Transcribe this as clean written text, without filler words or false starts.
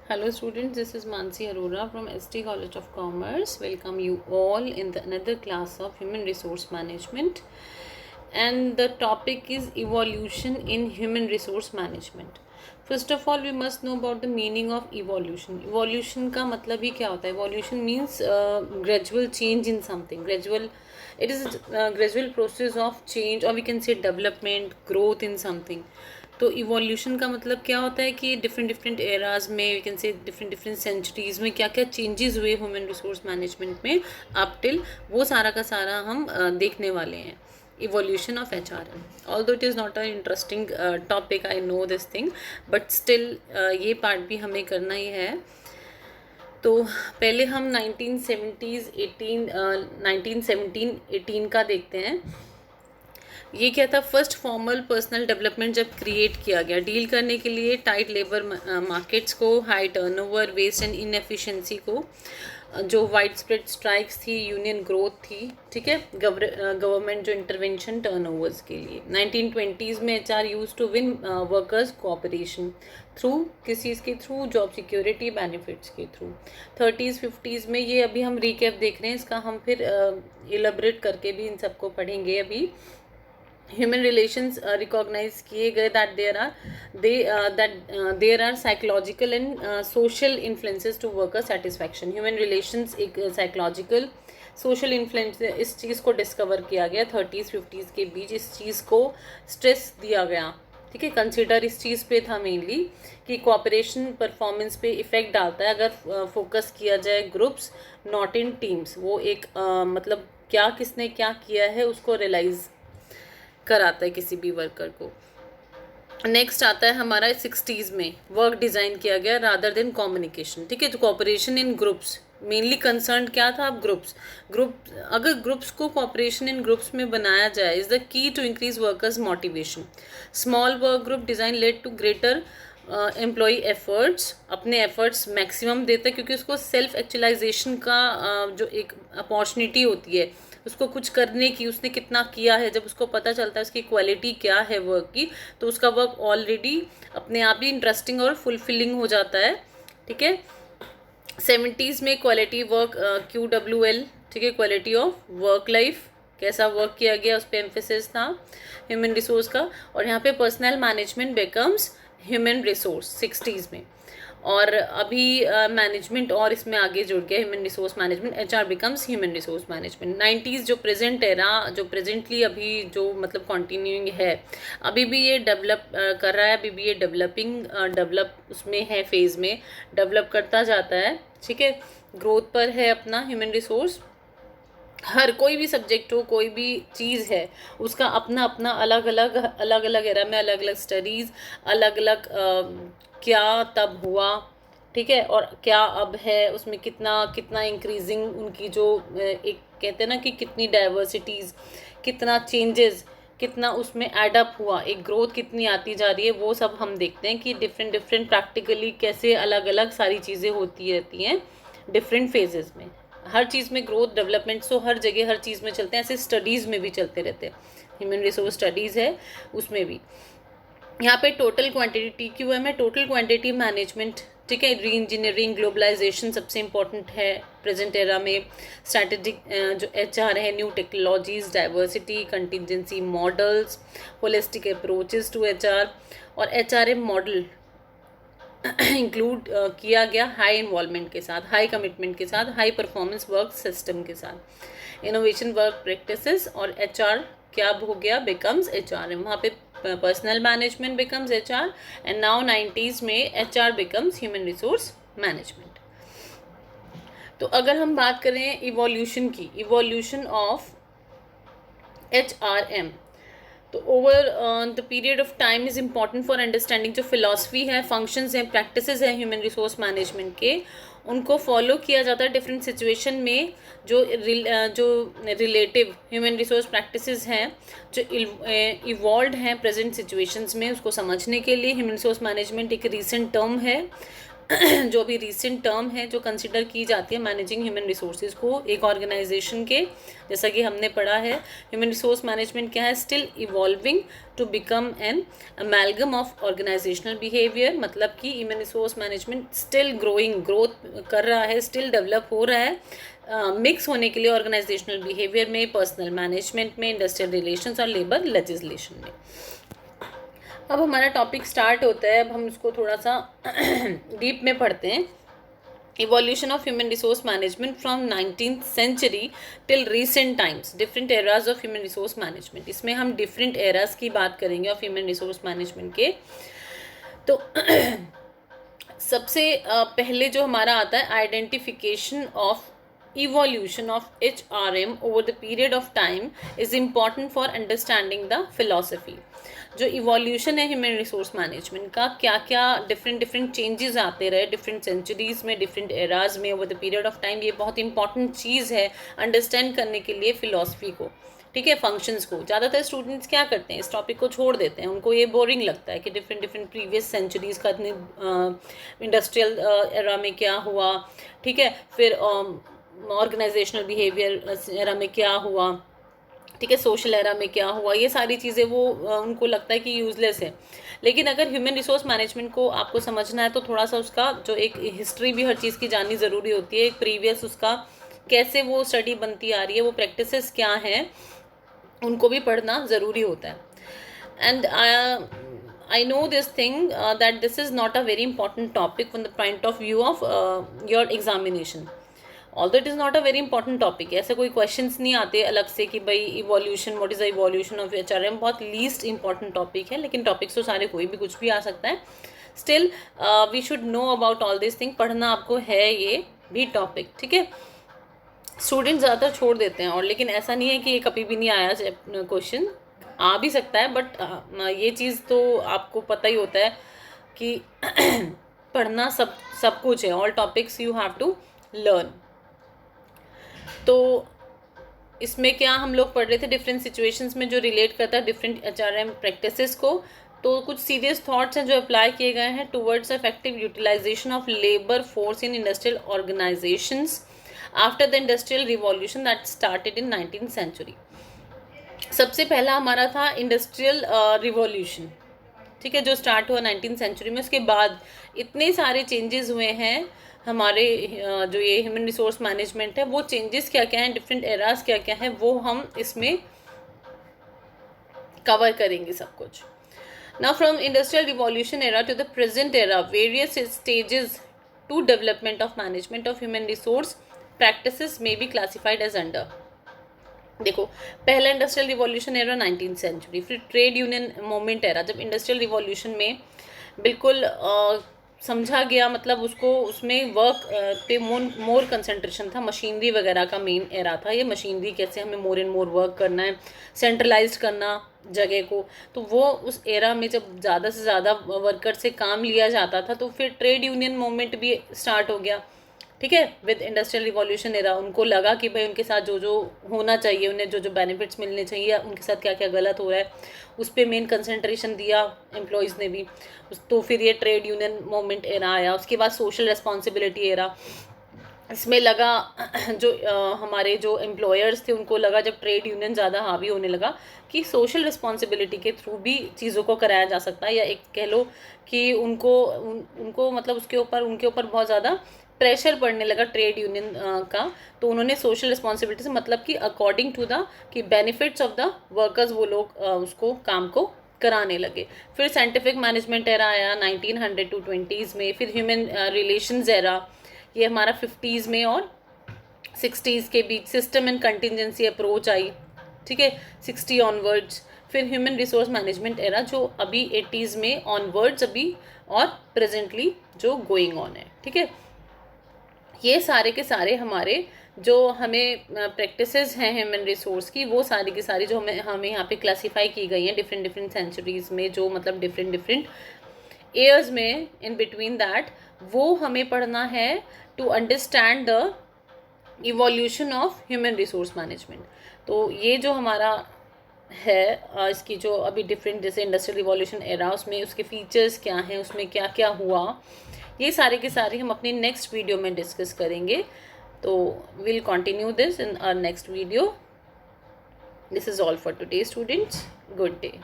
Hello students, this is Mansi Arora from ST College of Commerce. Welcome you all in another class of Human Resource Management. And the topic is evolution in Human Resource Management. First of all, we must know about the meaning of evolution. Evolution का मतलब ही क्या होता है? Evolution means gradual change in something. It is a gradual process of change, or we can say development, growth in something. तो evolution का मतलब क्या होता है कि डिफरेंट डिफरेंट एराज में we can say different different centuries में क्या क्या चेंजेस हुए ह्यूमन रिसोर्स मैनेजमेंट में अप टिल वो सारा का सारा हम देखने वाले हैं. Evolution of HRM. Although it is not an interesting topic, I know this thing, but still ये पार्ट भी हमें करना ही है. तो पहले हम 1917-18 का देखते हैं. ये क्या था? फर्स्ट फॉर्मल पर्सनल डेवलपमेंट जब क्रिएट किया गया डील करने के लिए टाइट लेबर मार्केट्स को, high turnover, waste and inefficiency को, जो वाइड स्प्रेड स्ट्राइक्स थी, यूनियन ग्रोथ थी, ठीक है, गवर्नमेंट जो इंटरवेंशन टर्नओवर्स के लिए. 1920s में HR use to win workers cooperation through किस चीज़ के थ्रू? जॉब सिक्योरिटी बेनिफिट्स के थ्रू. 30s 50s में ये अभी हम रिकैप देख रहे हैं, इसका हम फिर इलेबरेट करके भी इन सबको पढ़ेंगे. अभी ह्यूमन रिलेशंस रिकॉग्नाइज किए गए that there are psychological and social influences to worker satisfaction. Human relations एक साइकोलॉजिकल सोशल इन्फ्लुएंस, इस चीज़ को डिस्कवर किया गया 30s 50s के बीच. इस चीज़ को स्ट्रेस दिया गया, ठीक है. कंसिडर इस चीज़ पे था मेनली कि कोऑपरेशन परफॉर्मेंस पे इफ़ेक्ट डालता है अगर फोकस किया जाए ग्रुप्स नॉट इन टीम्स. वो एक मतलब क्या किसने क्या किया है उसको रियलाइज़ कराता है किसी भी वर्कर को. नेक्स्ट आता है हमारा 60s में वर्क डिज़ाइन किया गया रादर देन कम्युनिकेशन, ठीक है. तो कोऑपरेशन इन ग्रुप्स मेनली कंसर्न क्या था? अब ग्रुप अगर ग्रुप्स को कोऑपरेशन इन ग्रुप्स में बनाया जाए is the key to increase workers motivation. Small work group design led to greater employee efforts. अपने एफर्ट्स मैक्सिमम देता है क्योंकि उसको सेल्फ एक्चुअलाइजेशन का जो एक अपॉर्चुनिटी होती है उसको कुछ करने की, उसने कितना किया है, जब उसको पता चलता है उसकी क्वालिटी क्या है वर्क की, तो उसका वर्क ऑलरेडी अपने आप ही इंटरेस्टिंग और फुलफिलिंग हो जाता है, ठीक है. 70s में क्वालिटी वर्क QWL, ठीक है, क्वालिटी ऑफ वर्क लाइफ, कैसा वर्क किया गया उस पर एम्फेसिस था ह्यूमन रिसोर्स का. और यहाँ पे personal management becomes human resource 60s में. और अभी मैनेजमेंट और इसमें आगे जुड़ गया human resource management, HR becomes human resource management. 90s जो प्रेजेंट एरा जो प्रेजेंटली अभी जो मतलब कंटिन्यूइंग है, अभी भी ये डेवलप कर रहा है, अभी भी ये डेवलप उसमें है, फेज में डेवलप करता जाता है, ठीक है. ग्रोथ पर है अपना ह्यूमन रिसोर्स. हर कोई भी सब्जेक्ट हो, कोई भी चीज़ है, उसका अपना अपना अलग अलग एरा में अलग अलग स्टडीज़, अलग अलग क्या तब हुआ, ठीक है, और क्या अब है, उसमें कितना इंक्रीजिंग उनकी जो एक कहते हैं ना कि कितनी डाइवर्सिटीज़, कितना चेंजेस, कितना उसमें एडअप हुआ, एक ग्रोथ कितनी आती जा रही है, वो सब हम देखते हैं कि डिफरेंट प्रैक्टिकली कैसे अलग अलग सारी चीज़ें होती रहती हैं डिफरेंट फेजेस में. हर चीज़ में ग्रोथ डेवलपमेंट तो हर जगह हर चीज़ में चलते हैं, ऐसे स्टडीज़ में भी चलते रहते हैं. ह्यूमन रिसोर्स स्टडीज़ है उसमें भी. यहाँ पे टोटल क्वांटिटी TQM है, टोटल क्वांटिटी मैनेजमेंट, ठीक है. री इंजीनियरिंग, ग्लोबलाइजेशन सबसे इम्पोर्टेंट है प्रेजेंट एरा में. स्ट्रैटेजिक जो HR है, new technologies, diversity, contingency models, holistic approaches to HR. और HRM मॉडल इंक्लूड किया गया हाई इन्वॉल्वमेंट के साथ, हाई कमिटमेंट के साथ, हाई परफॉर्मेंस वर्क सिस्टम के साथ, इनोवेशन वर्क प्रैक्टिसेस. और HR क्या हो गया? Becomes HRM. वहाँ पे personal management becomes HR and now 90s में HR becomes human resource management. तो अगर हम बात करें इवोल्यूशन की, इवोल्यूशन ऑफ HRM, तो over the period of time is important for understanding. जो फिलॉसफी है, फंक्शंस हैं, प्रैक्टिसेस हैं ह्यूमन रिसोर्स मैनेजमेंट के, उनको फॉलो किया जाता है डिफरेंट सिचुएशन में. जो रिलेटिव ह्यूमन रिसोर्स प्रैक्टिसेस हैं जो इवॉल्व हैं प्रेजेंट सिचुएशंस में, उसको समझने के लिए ह्यूमन रिसोर्स मैनेजमेंट एक रीसेंट टर्म है. जो भी रिसेंट टर्म है जो कंसिडर की जाती है मैनेजिंग ह्यूमन रिसोर्सेज को एक ऑर्गेनाइजेशन के, जैसा कि हमने पढ़ा है ह्यूमन रिसोर्स मैनेजमेंट क्या है, still evolving to become an amalgam of organisational behaviour, मतलब कि human resource management still growth कर रहा है, स्टिल डेवलप हो रहा है मिक्स होने के लिए ऑर्गेनाइजेशनल बिहेवियर में, पर्सनल मैनेजमेंट में, इंडस्ट्रियल रिलेशंस और लेबर लेजिस्लेशन में। अब हमारा टॉपिक स्टार्ट होता है, अब हम इसको थोड़ा सा डीप में पढ़ते हैं। Evolution of human resource management from 19th century till recent times, different eras of human resource management. इसमें हम डिफरेंट एराज की बात करेंगे ऑफ ह्यूमन रिसोर्स मैनेजमेंट के। तो सबसे पहले जो हमारा आता है identification of evolution of HRM over the period of time is important for understanding the philosophy। जो इवोल्यूशन है ह्यूमन रिसोर्स मैनेजमेंट का, क्या क्या डिफरेंट चेंजेस आते रहे डिफरेंट सेंचुरीज में, डिफरेंट एराज में over the period of time, ये बहुत इंपॉर्टेंट चीज़ है अंडरस्टैंड करने के लिए फिलॉसफी को, ठीक है, फंक्शंस को। ज़्यादातर स्टूडेंट्स क्या करते हैं, इस टॉपिक को छोड़ देते हैं, उनको ये बोरिंग लगता है कि डिफरेंट प्रीवियस सेंचुरीज का इतने इंडस्ट्रियल एरा में क्या हुआ, ठीक है, फिर ऑर्गेनाइजेशनल बिहेवियर एरा में क्या हुआ, ठीक है, सोशल एरा में क्या हुआ, ये सारी चीज़ें वो उनको लगता है कि यूज़लेस है। लेकिन अगर ह्यूमन रिसोर्स मैनेजमेंट को आपको समझना है तो थोड़ा सा उसका जो एक हिस्ट्री भी हर चीज़ की जाननी ज़रूरी होती है, एक प्रीवियस उसका कैसे वो स्टडी बनती आ रही है, वो प्रैक्टिसेस क्या हैं, उनको भी पढ़ना ज़रूरी होता है। And I know this thing that this is not a very important topic from the point of view of your examination. Although it is not a very important topic, ऐसे कोई questions नहीं आते अलग से कि भाई evolution, what is the evolution of HRM, बहुत least important topic है, लेकिन topics तो सारे कोई भी कुछ भी आ सकता है। Still we should know about all these things, पढ़ना आपको है ये भी topic, ठीक है। स्टूडेंट ज़्यादातर छोड़ देते हैं, और लेकिन ऐसा नहीं है कि ये कभी भी नहीं आया क्वेश्चन, आ भी सकता है, बट ये चीज़ तो आपको पता ही होता है कि पढ़ना सब कुछ है, all topics you have to learn. तो इसमें क्या हम लोग पढ़ रहे थे, डिफरेंट सिचुएशंस में जो रिलेट करता है डिफरेंट HRM प्रैक्टिसेस को। तो कुछ सीरियस थॉट्स हैं जो अप्लाई किए गए हैं towards effective utilisation of labour force in industrial organisations after the industrial revolution that started in 19th century. सबसे पहला हमारा था इंडस्ट्रियल रिवॉल्यूशन, ठीक है, जो स्टार्ट हुआ 19th सेंचुरी में। उसके बाद इतने सारे चेंजेस हुए हैं हमारे जो ये ह्यूमन रिसोर्स मैनेजमेंट है, वो चेंजेस क्या क्या हैं, डिफरेंट एराज क्या क्या हैं, वो हम इसमें कवर करेंगे सब कुछ। Now from industrial revolution era to the present era, various stages to development of management of human resource practices में बी क्लासिफाइड एज अंडर। देखो, पहला industrial revolution era 19th century, फिर ट्रेड यूनियन मूवमेंट एरा, जब industrial revolution में बिल्कुल समझा गया, मतलब उसको उसमें वर्क पे मोर कंसंट्रेशन था, मशीनरी वगैरह का मेन एरा था ये, मशीनरी कैसे हमें मोर एंड मोर वर्क करना है, सेंट्रलाइज करना जगह को, तो वो उस एरा में जब ज़्यादा से ज़्यादा वर्कर से काम लिया जाता था, तो फिर ट्रेड यूनियन मूवमेंट भी स्टार्ट हो गया, ठीक है, विद इंडस्ट्रियल रिवॉल्यूशन एरा। उनको लगा कि भाई उनके साथ जो जो होना चाहिए, उन्हें जो जो बेनिफिट्स मिलने चाहिए, उनके साथ क्या क्या गलत हो रहा है, उस पर मेन कंसंट्रेशन दिया एम्प्लॉयज़ ने भी। तो फिर ये ट्रेड यूनियन मूवमेंट एरा आया। उसके बाद सोशल रिस्पॉन्सिबिलिटी एरा, इसमें लगा जो हमारे जो एम्प्लॉयर्स थे उनको लगा, जब ट्रेड यूनियन ज़्यादा हावी होने लगा, कि सोशल रिस्पॉन्सिबिलिटी के थ्रू भी चीज़ों को कराया जा सकता है, या एक कह लो कि उनको मतलब उनके ऊपर बहुत ज़्यादा प्रेशर पड़ने लगा ट्रेड यूनियन का। तो उन्होंने सोशल रिस्पॉन्सिबिलिटी से मतलब कि अकॉर्डिंग टू द कि बेनिफिट्स ऑफ द वर्कर्स वो लोग उसको काम को कराने लगे। फिर साइंटिफिक मैनेजमेंट एरा आया 1900 to 20s में। फिर ह्यूमन रिलेशंस एरा, ये हमारा 50s में और 60s के बीच। सिस्टम एंड कंटिजेंसी अप्रोच आई, ठीक है, 60 ऑनवर्ड्स। फिर ह्यूमन रिसोर्स मैनेजमेंट एरा जो अभी 80s में ऑनवर्ड्स अभी और प्रेजेंटली जो गोइंग ऑन है, ठीक है। ये सारे के सारे हमारे जो हमें प्रैक्टिसेस हैं ह्यूमन रिसोर्स की, वो सारी की सारी जो हमें यहाँ पे क्लासीफाई की गई हैं डिफरेंट सेंचुरीज़ में, जो मतलब डिफरेंट ईयर्स में इन बिटवीन दैट, वो हमें पढ़ना है to understand the evolution of human resource management. तो ये जो हमारा है इसकी जो अभी डिफरेंट, जैसे इंडस्ट्रियल रिवॉल्यूशन एरा, उसमें उसके फीचर्स क्या हैं, उसमें क्या क्या हुआ, ये सारे के सारे हम अपनी नेक्स्ट वीडियो में डिस्कस करेंगे. तो we'll continue this in our next video. This is all for today, students. Good day.